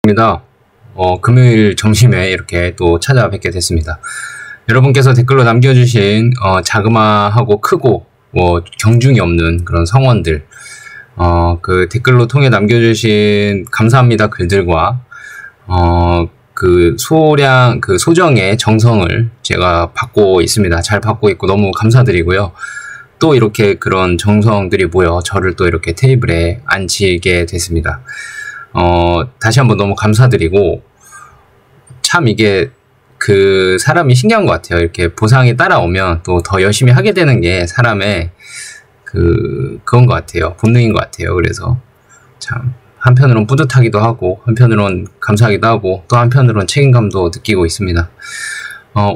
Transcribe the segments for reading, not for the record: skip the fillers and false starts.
입니다. 금요일 점심에 이렇게 또 찾아뵙게 됐습니다. 여러분께서 댓글로 남겨주신 자그마하고 크고 경중이 없는 그런 성원들, 그 댓글로 통해 남겨주신 감사합니다 글들과 그 소정의 정성을 제가 받고 있습니다. 잘 받고 있고 너무 감사드리고요. 또 이렇게 그런 정성들이 모여 저를 또 이렇게 테이블에 앉히게 됐습니다. 다시 한번 너무 감사드리고, 참 이게 그 사람이 신기한 것 같아요. 이렇게 보상이 따라오면 또 더 열심히 하게 되는 게 사람의 그건 것 같아요. 본능인 것 같아요. 그래서 참 한편으론 뿌듯하기도 하고, 한편으론 감사하기도 하고, 또 한편으론 책임감도 느끼고 있습니다.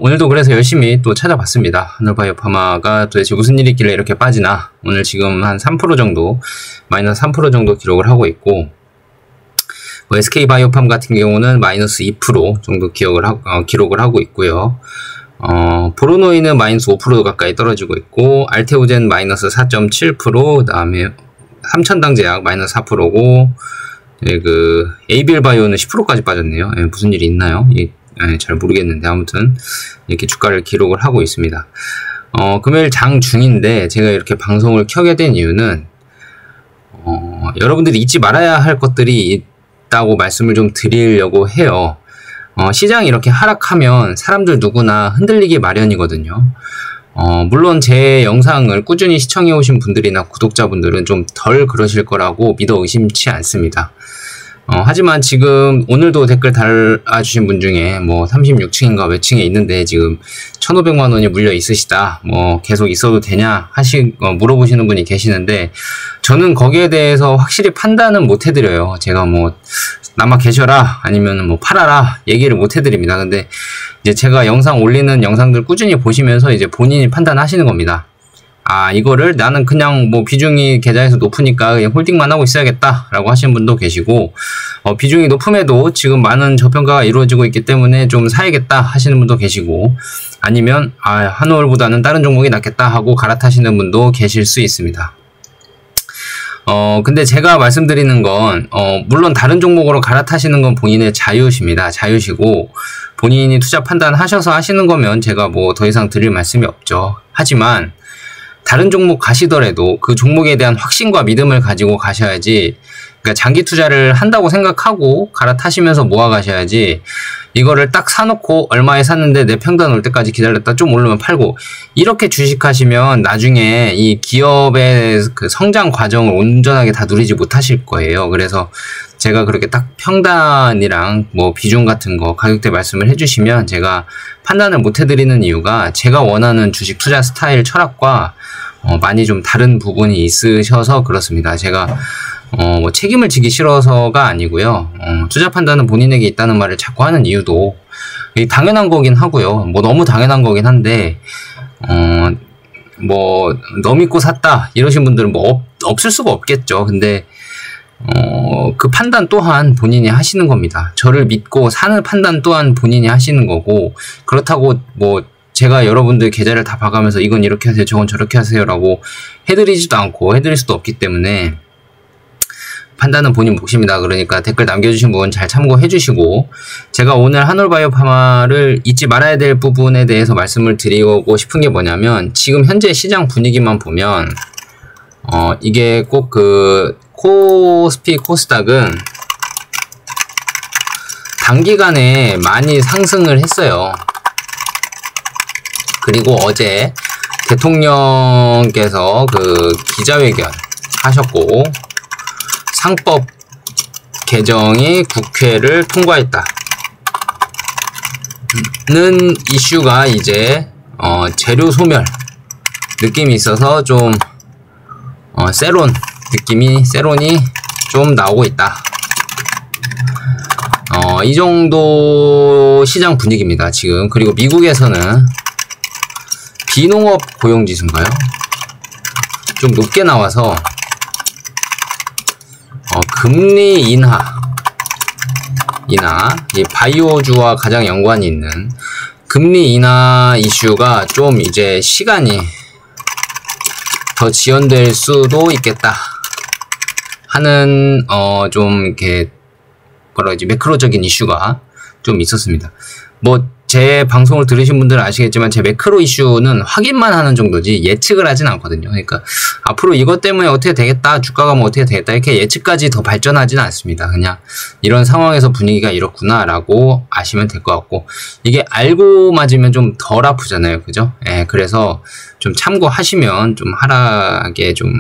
오늘도 그래서 열심히 또 찾아봤습니다. 하늘바이오파마가 도대체 무슨 일이 있길래 이렇게 빠지나. 오늘 지금 한 3% 정도, 마이너스 3% 정도 기록을 하고 있고, SK바이오팜 같은 경우는 마이너스 2% 정도 기록을 하고 있고요. 보로노이는 마이너스 5% 가까이 떨어지고 있고, 알테오젠 마이너스 4.7%, 그 다음에 삼천당제약 마이너스 4%고, 그 에이빌바이오는 10%까지 빠졌네요. 무슨 일이 있나요? 잘 모르겠는데 아무튼 이렇게 주가를 기록을 하고 있습니다. 금요일 장 중인데 제가 이렇게 방송을 켜게 된 이유는 여러분들이 잊지 말아야 할 것들이 있다고 말씀을 좀 드리려고 해요. 시장이 이렇게 하락하면 사람들 누구나 흔들리기 마련이거든요. 물론 제 영상을 꾸준히 시청해 오신 분들이나 구독자분들은 좀 덜 그러실 거라고 믿어 의심치 않습니다. 하지만 지금 오늘도 댓글 달아주신 분 중에 뭐 36층인가 몇 층에 있는데 지금 1,500만 원이 물려 있으시다, 뭐 계속 있어도 되냐 물어보시는 분이 계시는데, 저는 거기에 대해서 확실히 판단은 못 해드려요. 제가 뭐 남아 계셔라 아니면 뭐 팔아라 얘기를 못 해드립니다. 근데 이제 제가 영상 올리는 영상들 꾸준히 보시면서 이제 본인이 판단하시는 겁니다. 이거를 나는 그냥 뭐 비중이 계좌에서 높으니까 그냥 홀딩만 하고 있어야겠다 라고 하시는 분도 계시고, 비중이 높음에도 지금 많은 저평가가 이루어지고 있기 때문에 좀 사야겠다 하시는 분도 계시고, 아니면 한올보다는 다른 종목이 낫겠다 하고 갈아타시는 분도 계실 수 있습니다. 근데 제가 말씀드리는 건, 물론 다른 종목으로 갈아타시는 건 본인의 자유십니다. 자유시고, 본인이 투자 판단하셔서 하시는 거면 제가 뭐 더 이상 드릴 말씀이 없죠. 하지만, 다른 종목 가시더라도 그 종목에 대한 확신과 믿음을 가지고 가셔야지, 그러니까 장기 투자를 한다고 생각하고 갈아타시면서 모아 가셔야지, 이거를 딱 사놓고 얼마에 샀는데 내 평단 올 때까지 기다렸다 좀 오르면 팔고, 이렇게 주식하시면 나중에 이 기업의 그 성장 과정을 온전하게 다 누리지 못하실 거예요. 그래서 제가 그렇게 딱 평단이랑 뭐 비중 같은 거 가격대 말씀을 해주시면 제가 판단을 못 해드리는 이유가, 제가 원하는 주식 투자 스타일 철학과 많이 좀 다른 부분이 있으셔서 그렇습니다. 제가 뭐 책임을 지기 싫어서가 아니고요. 투자 판단은 본인에게 있다는 말을 자꾸 하는 이유도 당연한 거긴 하고요. 뭐 너무 당연한 거긴 한데, 뭐 너 믿고 샀다 이러신 분들은 뭐 없을 수가 없겠죠. 근데 그 판단 또한 본인이 하시는 겁니다. 저를 믿고 사는 판단 또한 본인이 하시는 거고, 그렇다고 뭐 제가 여러분들 계좌를 다 봐가면서 이건 이렇게 하세요 저건 저렇게 하세요 라고 해드리지도 않고 해드릴 수도 없기 때문에 판단은 본인 몫입니다. 그러니까 댓글 남겨주신 분 잘 참고해 주시고, 제가 오늘 한올바이오파마를 잊지 말아야 될 부분에 대해서 말씀을 드리고 싶은 게 뭐냐면, 지금 현재 시장 분위기만 보면 이게 꼭 그 코스피 코스닥은 단기간에 많이 상승을 했어요. 그리고 어제 대통령께서 그 기자회견 하셨고, 상법 개정이 국회를 통과했다는 이슈가 이제 재료 소멸 느낌이 있어서 좀 세론이 좀 나오고 있다. 이 정도 시장 분위기입니다 지금. 그리고 미국에서는 비농업 고용지수인가요? 좀 높게 나와서 금리 인하, 이 바이오주와 가장 연관이 있는 금리 인하 이슈가 좀 이제 시간이 더 지연될 수도 있겠다 하는 좀 이렇게 뭐라 그러지, 매크로적인 이슈가 좀 있었습니다. 뭐 제 방송을 들으신 분들은 아시겠지만 제 매크로 이슈는 확인만 하는 정도지 예측을 하진 않거든요. 그러니까 앞으로 이것 때문에 어떻게 되겠다, 주가가 뭐 어떻게 되겠다 이렇게 예측까지 더 발전하지는 않습니다. 그냥 이런 상황에서 분위기가 이렇구나 라고 아시면 될 것 같고, 이게 알고 맞으면 좀 덜 아프잖아요, 그죠? 예, 그래서 좀 참고하시면 좀 하락에 좀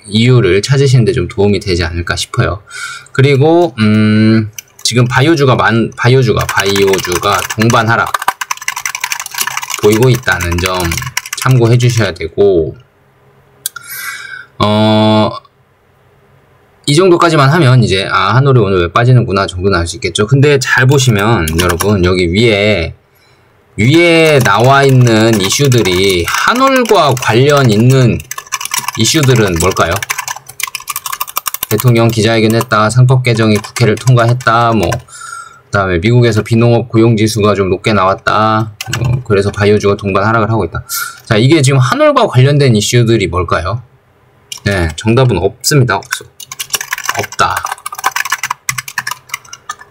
이유를 찾으시는데 좀 도움이 되지 않을까 싶어요. 그리고 지금 바이오주가 동반 하락 보이고 있다는 점 참고해 주셔야 되고, 이 정도까지만 하면 이제 한올이 오늘 왜 빠지는구나 정도는 알 수 있겠죠. 근데 잘 보시면 여러분, 여기 위에 나와 있는 이슈들이 한올과 관련 있는 이슈들은 뭘까요? 대통령 기자회견 했다, 상법 개정이 국회를 통과했다, 뭐 그다음에 미국에서 비농업 고용지수가 좀 높게 나왔다, 그래서 바이오주가 동반 하락을 하고 있다. 자, 이게 지금 한올과 관련된 이슈들이 뭘까요? 네, 정답은 없습니다. 없다.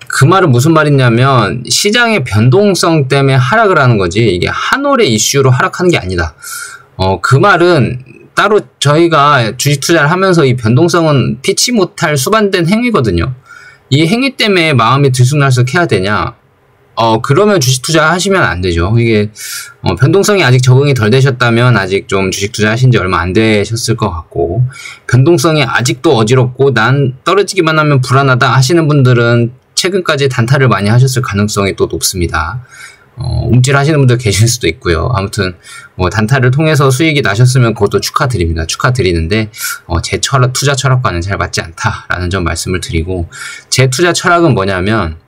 그 말은 무슨 말이냐면 시장의 변동성 때문에 하락을 하는 거지, 이게 한올의 이슈로 하락하는 게 아니다. 그 말은 따로 저희가 주식 투자를 하면서 이 변동성은 피치 못할 수반된 행위거든요. 이 행위 때문에 마음이 들쑥날쑥해야 되냐? 그러면 주식 투자 하시면 안 되죠. 이게 변동성이 아직 적응이 덜 되셨다면 아직 좀 주식 투자 하신 지 얼마 안 되셨을 것 같고, 변동성이 아직도 어지럽고 난 떨어지기만 하면 불안하다 하시는 분들은 최근까지 단타를 많이 하셨을 가능성이 또 높습니다. 움찔하시는 분들 계실 수도 있고요. 아무튼 뭐 단타를 통해서 수익이 나셨으면 그것도 축하드립니다. 축하드리는데 제 투자 철학과는 잘 맞지 않다라는 점 말씀을 드리고, 제 투자 철학은 뭐냐면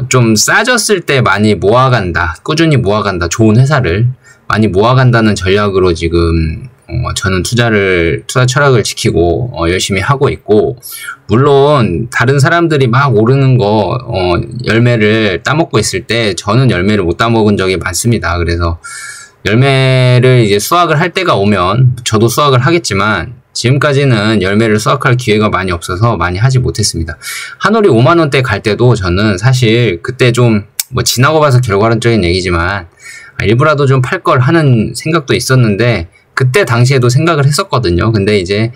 좀 싸졌을 때 많이 모아간다, 꾸준히 모아간다, 좋은 회사를 많이 모아간다는 전략으로 지금 저는 투자 철학을 지키고 열심히 하고 있고, 물론 다른 사람들이 막 오르는 거 열매를 따먹고 있을 때 저는 열매를 못 따먹은 적이 많습니다. 그래서 열매를 이제 수확을 할 때가 오면 저도 수확을 하겠지만 지금까지는 열매를 수확할 기회가 많이 없어서 많이 하지 못했습니다. 한올이 5만원대 갈 때도 저는 사실 그때 좀 뭐 지나고 봐서 결과론적인 얘기지만 일부라도 좀 팔 걸 하는 생각도 있었는데, 그때 당시에도 생각을 했었거든요. 근데 이제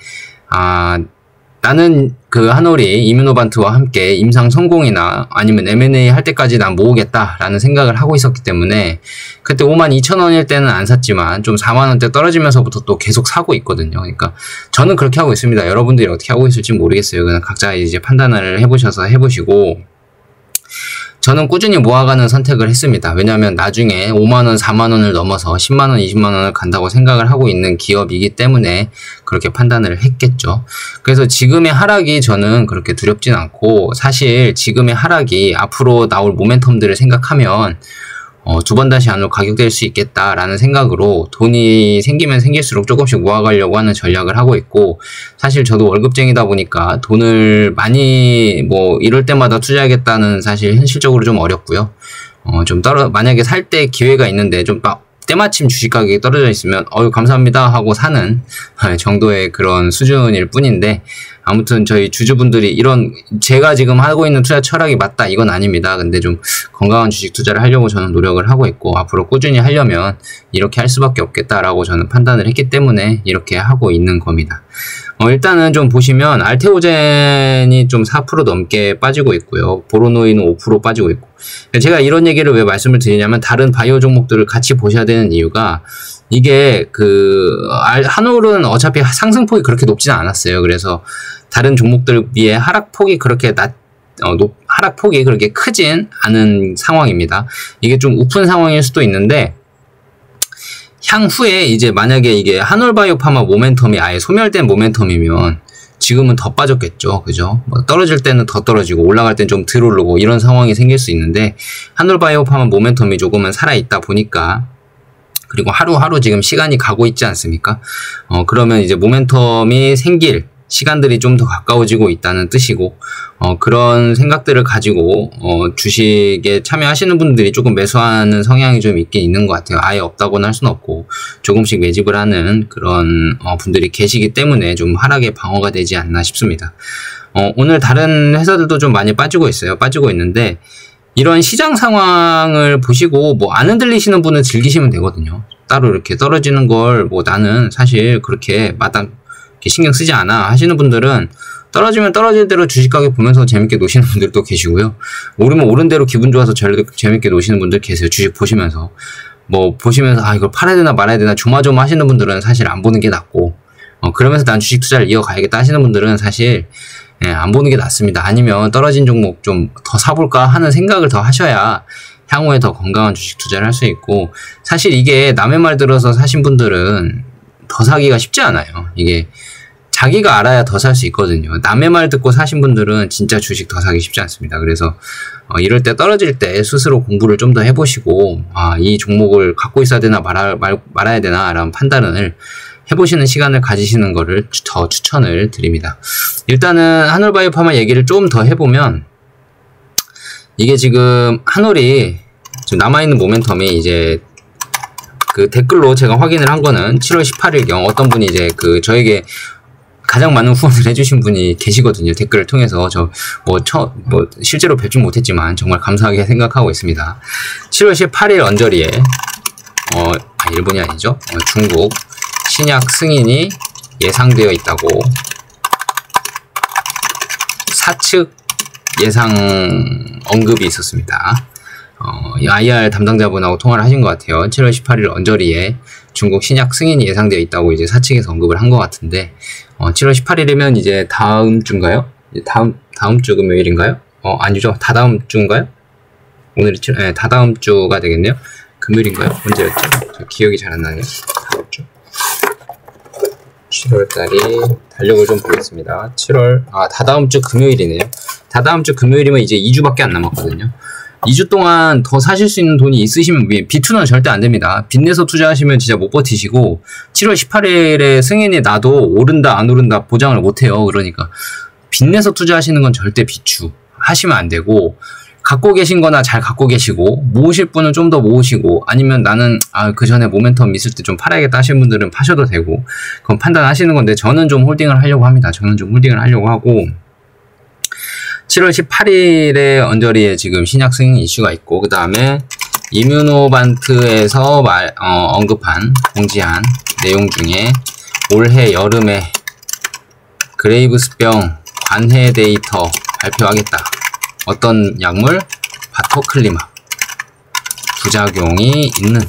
나는 그 한올이 이뮤노반트와 함께 임상 성공이나 아니면 M&A 할 때까지 난 모으겠다라는 생각을 하고 있었기 때문에 그때 52,000원일 때는 안 샀지만 좀 4만원대 떨어지면서부터 또 계속 사고 있거든요. 그러니까 저는 그렇게 하고 있습니다. 여러분들이 어떻게 하고 있을지 모르겠어요. 그냥 각자 이제 판단을 해보시고, 저는 꾸준히 모아가는 선택을 했습니다. 왜냐하면 나중에 5만원, 4만원을 넘어서 10만원, 20만원을 간다고 생각을 하고 있는 기업이기 때문에 그렇게 판단을 했겠죠. 그래서 지금의 하락이 저는 그렇게 두렵진 않고, 사실 지금의 하락이 앞으로 나올 모멘텀들을 생각하면 두 번 다시 안으로 가격될 수 있겠다라는 생각으로 돈이 생기면 생길수록 조금씩 모아가려고 하는 전략을 하고 있고, 사실 저도 월급쟁이다 보니까 돈을 많이 뭐 이럴 때마다 투자하겠다는 사실 현실적으로 좀 어렵고요. 만약에 살 때 기회가 있는데 좀 때마침 주식 가격이 떨어져 있으면 감사합니다 하고 사는 정도의 그런 수준일 뿐인데, 아무튼 저희 주주분들이 제가 지금 하고 있는 투자 철학이 맞다 이건 아닙니다. 근데 좀 건강한 주식 투자를 하려고 저는 노력을 하고 있고, 앞으로 꾸준히 하려면 이렇게 할 수밖에 없겠다라고 저는 판단을 했기 때문에 이렇게 하고 있는 겁니다. 일단은 좀 보시면 알테오젠이 좀 4% 넘게 빠지고 있고요. 보로노이는 5% 빠지고 있고. 제가 이런 얘기를 왜 말씀을 드리냐면, 다른 바이오 종목들을 같이 보셔야 되는 이유가, 이게 한올은 어차피 상승폭이 그렇게 높지는 않았어요. 그래서 다른 종목들 비해 하락폭이 그렇게 크진 않은 상황입니다. 이게 좀 우픈 상황일 수도 있는데, 향후에 이제 만약에 이게 한올바이오파마 모멘텀이 아예 소멸된 모멘텀이면 지금은 더 빠졌겠죠. 그죠? 떨어질 때는 더 떨어지고 올라갈 때는 좀 덜 오르고 이런 상황이 생길 수 있는데, 한올바이오파마 모멘텀이 조금은 살아있다 보니까, 그리고 하루하루 지금 시간이 가고 있지 않습니까? 그러면 이제 모멘텀이 생길 시간들이 좀 더 가까워지고 있다는 뜻이고, 그런 생각들을 가지고, 주식에 참여하시는 분들이 조금 매수하는 성향이 좀 있긴 있는 것 같아요. 아예 없다고는 할 수는 없고, 조금씩 매집을 하는 그런, 분들이 계시기 때문에 좀 하락의 방어가 되지 않나 싶습니다. 오늘 다른 회사들도 좀 많이 빠지고 있어요. 빠지고 있는데, 이런 시장 상황을 보시고, 뭐, 안 흔들리시는 분은 즐기시면 되거든요. 따로 이렇게 떨어지는 걸, 뭐, 나는 사실 그렇게 마땅, 신경 쓰지 않아 하시는 분들은 떨어지면 떨어질 대로 주식 가격 보면서 재밌게 노시는 분들도 계시고요. 오르면 오른 대로 기분 좋아서 재밌게 노시는 분들 계세요. 주식 보시면서. 뭐 보시면서 아 이걸 팔아야 되나 말아야 되나 조마조마 하시는 분들은 사실 안 보는 게 낫고, 그러면서 난 주식 투자를 이어가야겠다 하시는 분들은 사실 안 보는 게 낫습니다. 아니면 떨어진 종목 좀 더 사볼까 하는 생각을 더 하셔야 향후에 더 건강한 주식 투자를 할 수 있고, 사실 이게 남의 말 들어서 사신 분들은 더 사기가 쉽지 않아요. 이게 자기가 알아야 더 살 수 있거든요. 남의 말 듣고 사신 분들은 진짜 주식 더 사기 쉽지 않습니다. 그래서 이럴 때 떨어질 때 스스로 공부를 좀 더 해보시고, 이 종목을 갖고 있어야 되나 말아야 되나 라는 판단을 해보시는 시간을 가지시는 거를 더 추천을 드립니다. 일단은 한올바이오파마 얘기를 좀 더 해보면, 이게 지금 한올이 지금 남아있는 모멘텀이 이제 그 댓글로 제가 확인을 한 거는 7월 18일경 어떤 분이 이제 저에게 가장 많은 후원을 해주신 분이 계시거든요. 댓글을 통해서. 실제로 뵙진 못했지만 정말 감사하게 생각하고 있습니다. 7월 18일 언저리에, 일본이 아니죠. 중국 신약 승인이 예상되어 있다고 사측 예상 언급이 있었습니다. IR 담당자분하고 통화를 하신 것 같아요. 7월 18일 언저리에 중국 신약 승인이 예상되어 있다고 이제 사측에서 언급을 한 것 같은데, 7월 18일이면 이제 다음 주인가요? 다음 주 금요일인가요? 아니죠. 다다음 주인가요? 오늘이 다다음 주가 되겠네요. 금요일인가요? 언제였죠? 저 기억이 잘 안 나네요. 다음 주. 7월달이 달력을 좀 보겠습니다. 다다음 주 금요일이네요. 다다음 주 금요일이면 이제 2주밖에 안 남았거든요. 2주 동안 더 사실 수 있는 돈이 있으시면, 비투는 절대 안 됩니다. 빚내서 투자하시면 진짜 못 버티시고, 7월 18일에 승인이 나도 오른다 안 오른다 보장을 못 해요. 그러니까 빚내서 투자하시는 건 절대 비추 하시면 안 되고, 갖고 계신 거나 잘 갖고 계시고, 모으실 분은 좀 더 모으시고, 아니면 나는 그 전에 모멘텀 있을 때 좀 팔아야겠다 하시는 분들은 파셔도 되고, 그건 판단하시는 건데, 저는 좀 홀딩을 하려고 합니다. 저는 좀 홀딩을 하려고 하고, 7월 18일에 언저리에 지금 신약 승인 이슈가 있고, 그 다음에 이뮤노반트에서 공지한 내용 중에 올해 여름에 그레이브스병 관해 데이터 발표하겠다. 어떤 약물? 바토클리막 부작용이 있는,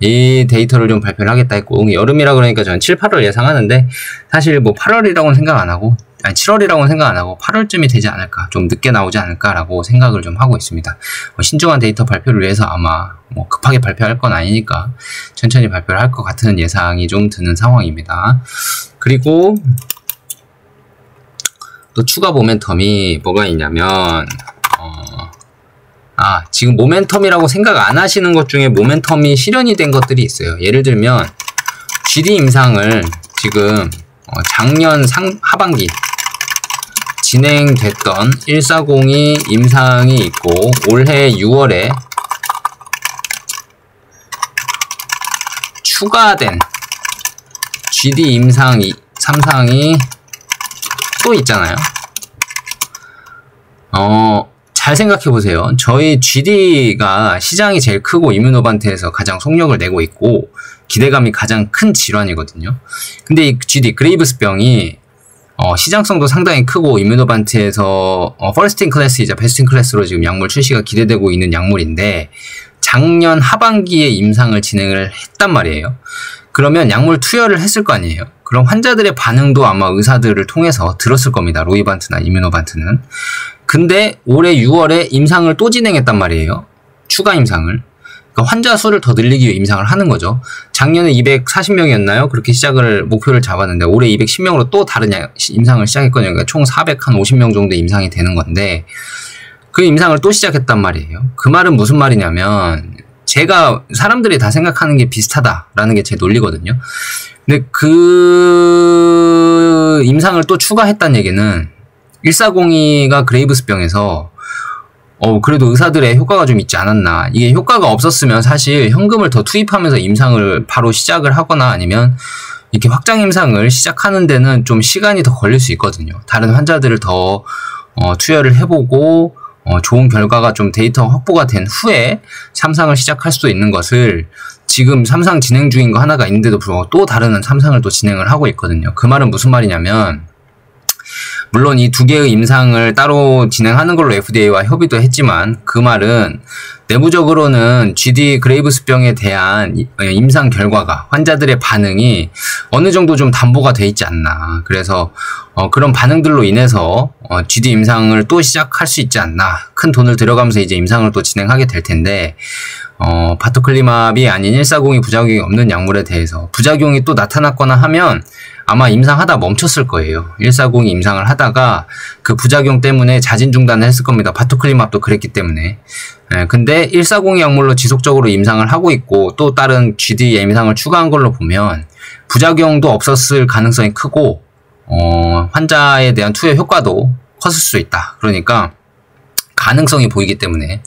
이 데이터를 좀 발표를 하겠다 했고, 여름이라 그러니까 저는 7, 8월 예상하는데, 사실 뭐 8월이라고는 생각 안 하고, 7월이라고는 생각 안 하고 8월쯤이 되지 않을까, 좀 늦게 나오지 않을까라고 생각을 좀 하고 있습니다. 신중한 데이터 발표를 위해서 아마 급하게 발표할 건 아니니까 천천히 발표를 할 것 같은 예상이 좀 드는 상황입니다. 그리고 또 추가 모멘텀이 뭐가 있냐면, 지금 모멘텀이라고 생각 안 하시는 것 중에 모멘텀이 실현이 된 것들이 있어요. 예를 들면 GD 임상을 지금 작년 하반기 진행됐던 1402 임상이 있고, 올해 6월에 추가된 GD 임상 3상이 또 있잖아요. 잘 생각해 보세요. 저희 GD가 시장이 제일 크고 이뮤노반트에서 가장 속력을 내고 있고 기대감이 가장 큰 질환이거든요. 근데 이 GD 그레이브스병이 시장성도 상당히 크고 이뮤노반트에서 퍼스트 인 클래스이자 베스트 인 클래스로 지금 약물 출시가 기대되고 있는 약물인데, 작년 하반기에 임상을 진행을 했단 말이에요. 그러면 약물 투여를 했을 거 아니에요. 그럼 환자들의 반응도 아마 의사들을 통해서 들었을 겁니다. 로이반트나 이뮤노반트는. 근데 올해 6월에 임상을 또 진행했단 말이에요. 추가 임상을. 그러니까 환자 수를 더 늘리기 위해 임상을 하는 거죠. 작년에 240명이었나요? 그렇게 목표를 잡았는데 올해 210명으로 또 다른 임상을 시작했거든요. 그러니까 총 450명 정도 임상이 되는 건데, 그 임상을 또 시작했단 말이에요. 그 말은 무슨 말이냐면, 제가 사람들이 다 생각하는 게 비슷하다라는 게 제 논리거든요. 근데 그 그 임상을 또 추가했다는 얘기는 1402가 그레이브스병에서 그래도 의사들의 효과가 좀 있지 않았나. 이게 효과가 없었으면 사실 현금을 더 투입하면서 임상을 바로 시작을 하거나 아니면 이렇게 확장 임상을 시작하는 데는 좀 시간이 더 걸릴 수 있거든요. 다른 환자들을 더 투여를 해보고 좋은 결과가 좀 데이터 확보가 된 후에 3상을 시작할 수도 있는 것을 지금 3상 진행 중인 거 하나가 있는데도 불구하고 또 다른 3상을 또 진행을 하고 있거든요. 그 말은 무슨 말이냐면 물론 이 두 개의 임상을 따로 진행하는 걸로 FDA와 협의도 했지만 그 말은 내부적으로는 GD 그레이브스병에 대한 임상 결과가 환자들의 반응이 어느 정도 좀 담보가 돼 있지 않나. 그래서 그런 반응들로 인해서 GD 임상을 또 시작할 수 있지 않나. 큰 돈을 들여가면서 이제 임상을 또 진행하게 될 텐데 바토클리맙이 아닌 1402 부작용이 없는 약물에 대해서 부작용이 또 나타났거나 하면 아마 임상하다 멈췄을 거예요. 1402 임상을 하다가 그 부작용 때문에 자진 중단을 했을 겁니다. 바토클리맙도 그랬기 때문에. 근데 1402 약물로 지속적으로 임상을 하고 있고 또 다른 GD 임상을 추가한 걸로 보면 부작용도 없었을 가능성이 크고 환자에 대한 투여 효과도 컸을 수 있다. 그러니까 가능성이 보이기 때문에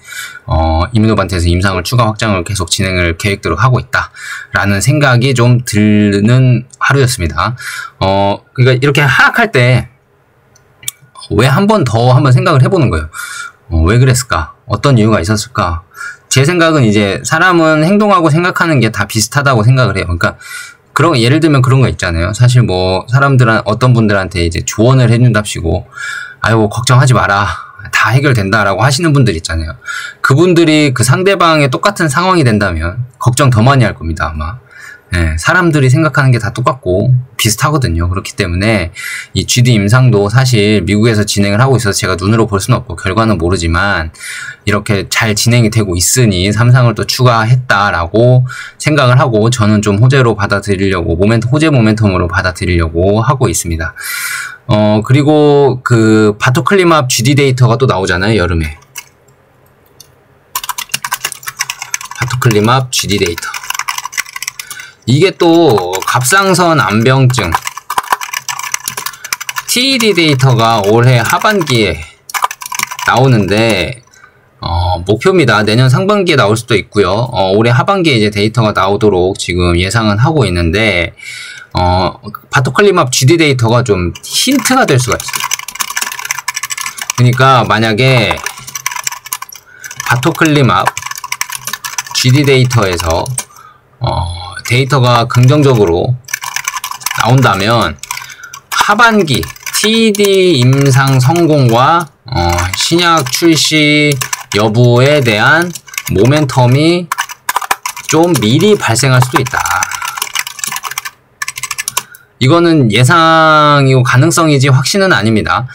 이뮤노반트에서 임상을 추가 확장을 계속 진행을 계획대로 하고 있다라는 생각이 좀 드는 하루였습니다. 그러니까 이렇게 하락할 때 왜 한 번 더 한번 생각을 해보는 거예요. 왜 그랬을까? 어떤 이유가 있었을까? 제 생각은 이제 사람은 행동하고 생각하는 게 다 비슷하다고 생각을 해요. 그러니까 예를 들면 그런 거 있잖아요. 사실 뭐 어떤 분들한테 이제 조언을 해준답시고 아이고 걱정하지 마라. 다 해결된다라고 하시는 분들 있잖아요. 그분들이 그 상대방의 똑같은 상황이 된다면 걱정 더 많이 할 겁니다, 아마. 사람들이 생각하는 게 다 똑같고 비슷하거든요. 그렇기 때문에 이 GD 임상도 사실 미국에서 진행을 하고 있어서 제가 눈으로 볼 수는 없고 결과는 모르지만 이렇게 잘 진행이 되고 있으니 3상을 또 추가했다라고 생각을 하고 저는 좀 호재로 받아들이려고 호재 모멘텀으로 받아들이려고 하고 있습니다. 그리고 그 바토클리맙 GD 데이터가 또 나오잖아요, 여름에. 바토클리맙 GD 데이터. 이게 또 갑상선 암병증 TED 데이터가 올해 하반기에 나오는데 목표입니다. 내년 상반기에 나올 수도 있고요. 올해 하반기에 이제 데이터가 나오도록 지금 예상은 하고 있는데 바토클리맙 GD 데이터가 좀 힌트가 될 수가 있어요. 그러니까 만약에 바토클리맙 GD 데이터에서 데이터가 긍정적으로 나온다면 하반기 TED 임상 성공과 신약 출시 여부에 대한 모멘텀이 좀 미리 발생할 수도 있다. 이거는 예상이고 가능성이지 확신은 아닙니다.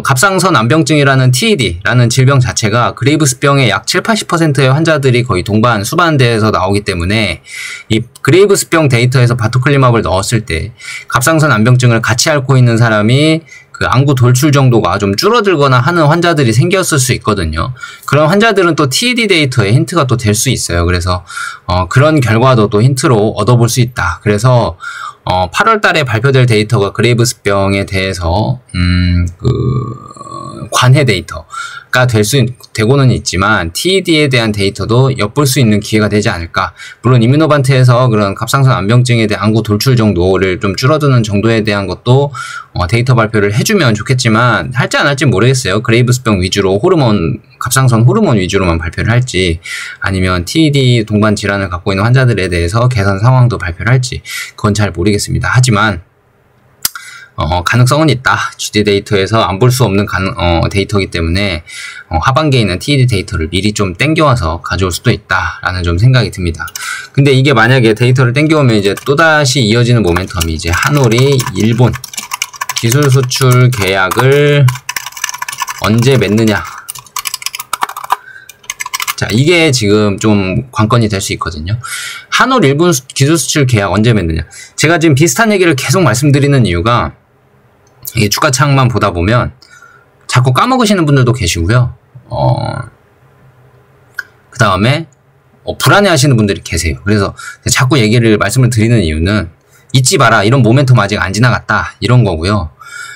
갑상선 암병증이라는 TED라는 질병 자체가 그레이브스병의 약 7~80%의 환자들이 거의 동반 수반대에서 나오기 때문에 이 그레이브스병 데이터에서 바토클리맙을 넣었을 때 갑상선 암병증을 같이 앓고 있는 사람이 그 안구 돌출 정도가 좀 줄어들거나 하는 환자들이 생겼을 수 있거든요. 그런 환자들은 또 TED 데이터의 힌트가 또 될 수 있어요. 그래서 그런 결과도 또 힌트로 얻어볼 수 있다. 그래서 8월 달에 발표될 데이터가 그레이브스병에 대해서 관해 데이터가 되고는 있지만 TED에 대한 데이터도 엿볼 수 있는 기회가 되지 않을까. 물론 이뮤노반트에서 그런 갑상선 암병증에 대한 안구 돌출 정도를 좀 줄어드는 정도에 대한 것도 데이터 발표를 해주면 좋겠지만 할지 안 할지 모르겠어요. 그레이브스병 위주로 갑상선 호르몬 위주로만 발표를 할지 아니면 TED 동반 질환을 갖고 있는 환자들에 대해서 개선 상황도 발표를 할지 그건 잘 모르겠습니다. 하지만 가능성은 있다. GD 데이터에서 안 볼 수 없는 데이터이기 때문에 하반기에 있는 TED 데이터를 미리 좀 땡겨와서 가져올 수도 있다라는 좀 생각이 듭니다. 근데 이게 만약에 데이터를 땡겨오면 이제 또다시 이어지는 모멘텀이 이제 한올이 일본 기술 수출 계약을 언제 맺느냐. 자, 이게 지금 좀 관건이 될 수 있거든요. 한올 일본 기술 수출 계약 언제 맺느냐. 제가 지금 비슷한 얘기를 계속 말씀드리는 이유가 이게 주가창만 보다 보면 자꾸 까먹으시는 분들도 계시고요. 그 다음에 불안해 하시는 분들이 계세요. 그래서 자꾸 말씀을 드리는 이유는 잊지 마라. 이런 모멘텀 아직 안 지나갔다. 이런 거고요.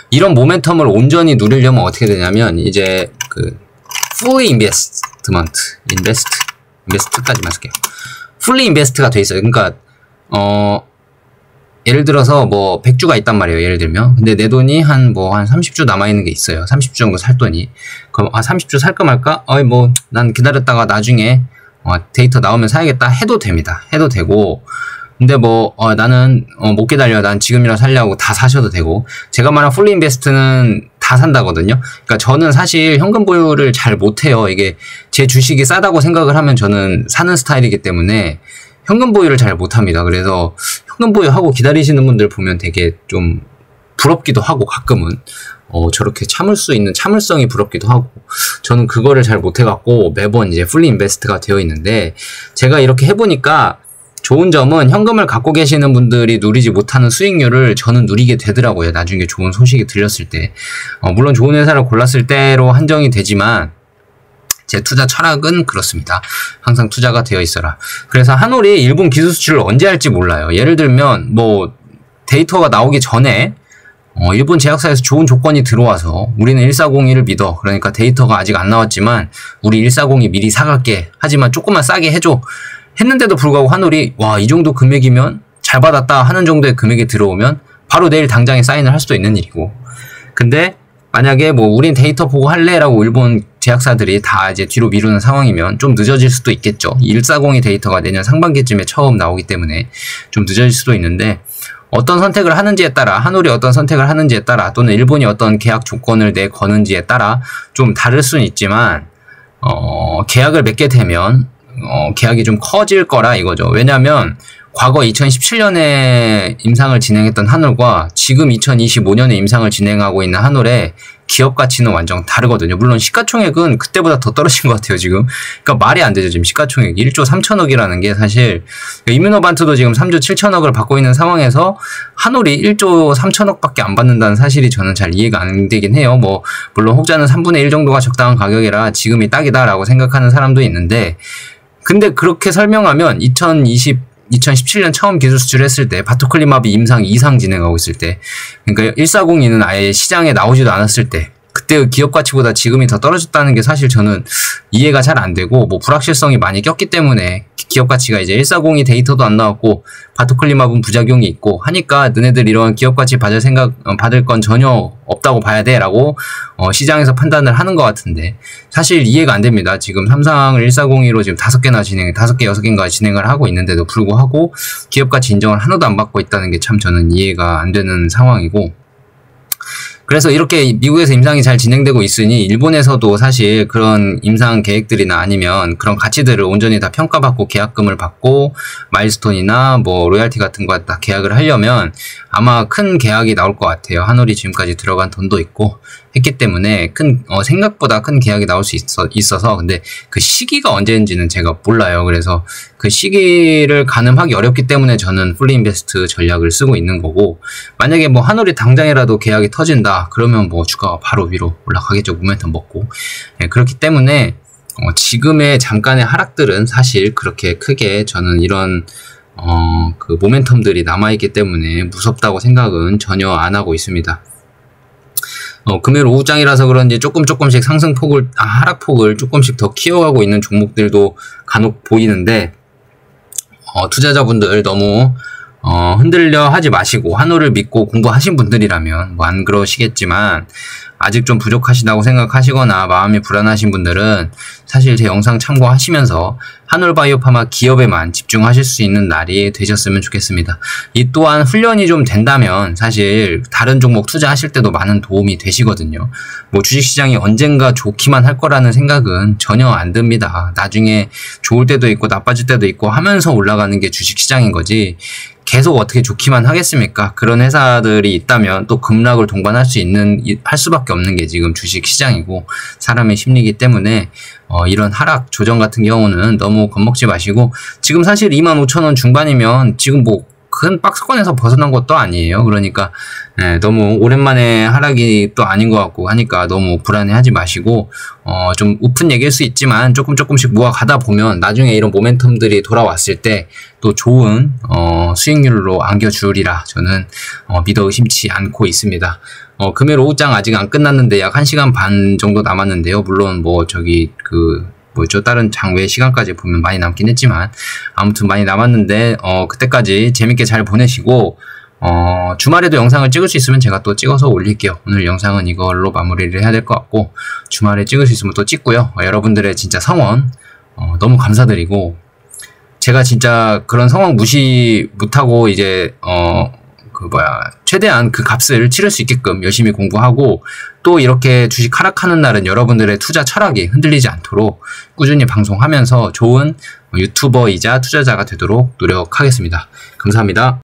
이런 모멘텀을 온전히 누리려면 어떻게 되냐면 이제 그 fully invest까지만 쓸게요. fully invest가 돼 있어요. 그러니까 예를 들어서 뭐 100주가 있단 말이에요. 예를 들면. 근데 내 돈이 한 30주 남아있는 게 있어요. 30주 정도 살 돈이. 그럼 30주 살까 말까? 난 기다렸다가 나중에 데이터 나오면 사야겠다 해도 됩니다. 해도 되고. 근데 나는 못 기다려. 난 지금이라 살려고 다 사셔도 되고. 제가 말한 풀리 인베스트는 다 산다거든요. 그러니까 저는 사실 현금 보유를 잘 못해요. 이게 제 주식이 싸다고 생각을 하면 저는 사는 스타일이기 때문에 현금 보유를 잘 못합니다. 그래서 현금 보유하고 기다리시는 분들 보면 되게 좀 부럽기도 하고 가끔은 저렇게 참을 수 있는 참을성이 부럽기도 하고 저는 그거를 잘 못해갖고 매번 이제 풀리 인베스트가 되어 있는데 제가 이렇게 해보니까 좋은 점은 현금을 갖고 계시는 분들이 누리지 못하는 수익률을 저는 누리게 되더라고요. 나중에 좋은 소식이 들렸을 때. 물론 좋은 회사를 골랐을 때로 한정이 되지만 제 투자 철학은 그렇습니다. 항상 투자가 되어 있어라. 그래서 한올이 일본 기술 수출을 언제 할지 몰라요. 예를 들면 데이터가 나오기 전에 일본 제약사에서 좋은 조건이 들어와서 우리는 1402를 믿어. 그러니까 데이터가 아직 안 나왔지만 우리 1402 미리 사갈게. 하지만 조금만 싸게 해줘. 했는데도 불구하고 한올이 이 정도 금액이면 잘 받았다 하는 정도의 금액이 들어오면 바로 내일 당장에 사인을 할 수도 있는 일이고. 근데 만약에 우린 데이터 보고 할래? 라고 일본 제약사들이 다 이제 뒤로 미루는 상황이면 좀 늦어질 수도 있겠죠. 1402 데이터가 내년 상반기쯤에 처음 나오기 때문에 좀 늦어질 수도 있는데 어떤 선택을 하는지에 따라 한올이 어떤 선택을 하는지에 따라 또는 일본이 어떤 계약 조건을 내거는지에 따라 좀 다를 수는 있지만 계약을 맺게 되면 계약이 좀 커질 거라 이거죠. 왜냐면 과거 2017년에 임상을 진행했던 한올과 지금 2025년에 임상을 진행하고 있는 한올의 기업 가치는 완전 다르거든요. 물론 시가총액은 그때보다 더 떨어진 것 같아요, 지금. 그러니까 말이 안 되죠, 지금 시가총액. 1조 3천억이라는 게 사실, 이뮤노반트도 지금 3조 7천억을 받고 있는 상황에서 한올이 1조 3천억밖에 안 받는다는 사실이 저는 잘 이해가 안 되긴 해요. 물론 혹자는 3분의 1 정도가 적당한 가격이라 지금이 딱이다라고 생각하는 사람도 있는데, 근데 그렇게 설명하면 2017년 처음 기술 수출했을 때 바토클리마비 임상 2상 진행하고 있을 때 그러니까 1402는 아예 시장에 나오지도 않았을 때 그때의 기업 가치보다 지금이 더 떨어졌다는 게 사실 저는 이해가 잘 안 되고 불확실성이 많이 꼈기 때문에 기업 가치가 이제 1402 데이터도 안 나왔고 바토클리마브는 부작용이 있고 하니까 너네들 이런 기업 가치 받을 건 전혀 없다고 봐야 돼 라고 시장에서 판단을 하는 것 같은데 사실 이해가 안 됩니다. 지금 삼상을 1402로 지금 5개, 6개인가 진행을 하고 있는데도 불구하고 기업 가치 인정을 하나도 안 받고 있다는 게 참 저는 이해가 안 되는 상황이고 그래서 이렇게 미국에서 임상이 잘 진행되고 있으니 일본에서도 사실 그런 임상 계획들이나 아니면 그런 가치들을 온전히 다 평가받고 계약금을 받고 마일스톤이나 로열티 같은 거 다 계약을 하려면 아마 큰 계약이 나올 것 같아요. 한올이 지금까지 들어간 돈도 있고 했기 때문에 생각보다 큰 계약이 나올 수 있어서 근데 그 시기가 언제인지는 제가 몰라요. 그래서 그 시기를 가늠하기 어렵기 때문에 저는 풀리 인베스트 전략을 쓰고 있는 거고 만약에 한올이 당장이라도 계약이 터진다 그러면 주가가 바로 위로 올라가겠죠. 모멘텀 먹고 그렇기 때문에 지금의 잠깐의 하락들은 사실 그렇게 크게 저는 이런 그 모멘텀들이 남아있기 때문에 무섭다고 생각은 전혀 안 하고 있습니다. 금요일 오후장이라서 그런지 조금씩 하락폭을 조금씩 더 키워가고 있는 종목들도 간혹 보이는데, 투자자분들 너무, 흔들려 하지 마시고, 한올을 믿고 공부하신 분들이라면, 안 그러시겠지만, 아직 좀 부족하시다고 생각하시거나 마음이 불안하신 분들은 사실 제 영상 참고하시면서 한올바이오파마 기업에만 집중하실 수 있는 날이 되셨으면 좋겠습니다. 이 또한 훈련이 좀 된다면 사실 다른 종목 투자하실 때도 많은 도움이 되시거든요. 주식시장이 언젠가 좋기만 할 거라는 생각은 전혀 안 듭니다. 나중에 좋을 때도 있고 나빠질 때도 있고 하면서 올라가는 게 주식시장인 거지 계속 어떻게 좋기만 하겠습니까? 그런 회사들이 있다면 또 급락을 동반할 할 수밖에 없는 게 지금 주식시장이고 사람의 심리이기 때문에 이런 하락 조정 같은 경우는 너무 겁먹지 마시고 지금 사실 25,000원 중반이면 지금 큰 박스권에서 벗어난 것도 아니에요. 그러니까 너무 오랜만에 하락이 또 아닌 것 같고 하니까 너무 불안해하지 마시고 좀 우픈 얘기일 수 있지만 조금씩 모아가다 보면 나중에 이런 모멘텀들이 돌아왔을 때 또 좋은 수익률로 안겨주리라 저는 믿어 의심치 않고 있습니다. 금요일 오후장 아직 안 끝났는데 약 1시간 반 정도 남았는데요. 물론 뭐 저기 뭐죠? 다른 장 외 시간까지 보면 많이 남긴 했지만 아무튼 많이 남았는데 그때까지 재밌게 잘 보내시고 주말에도 영상을 찍을 수 있으면 제가 또 찍어서 올릴게요. 오늘 영상은 이걸로 마무리를 해야 될 것 같고 주말에 찍을 수 있으면 또 찍고요. 여러분들의 진짜 성원 너무 감사드리고 제가 진짜 그런 상황 무시 못하고 이제 최대한 그 값을 치를 수 있게끔 열심히 공부하고 또 이렇게 주식 하락하는 날은 여러분들의 투자 철학이 흔들리지 않도록 꾸준히 방송하면서 좋은 유튜버이자 투자자가 되도록 노력하겠습니다. 감사합니다.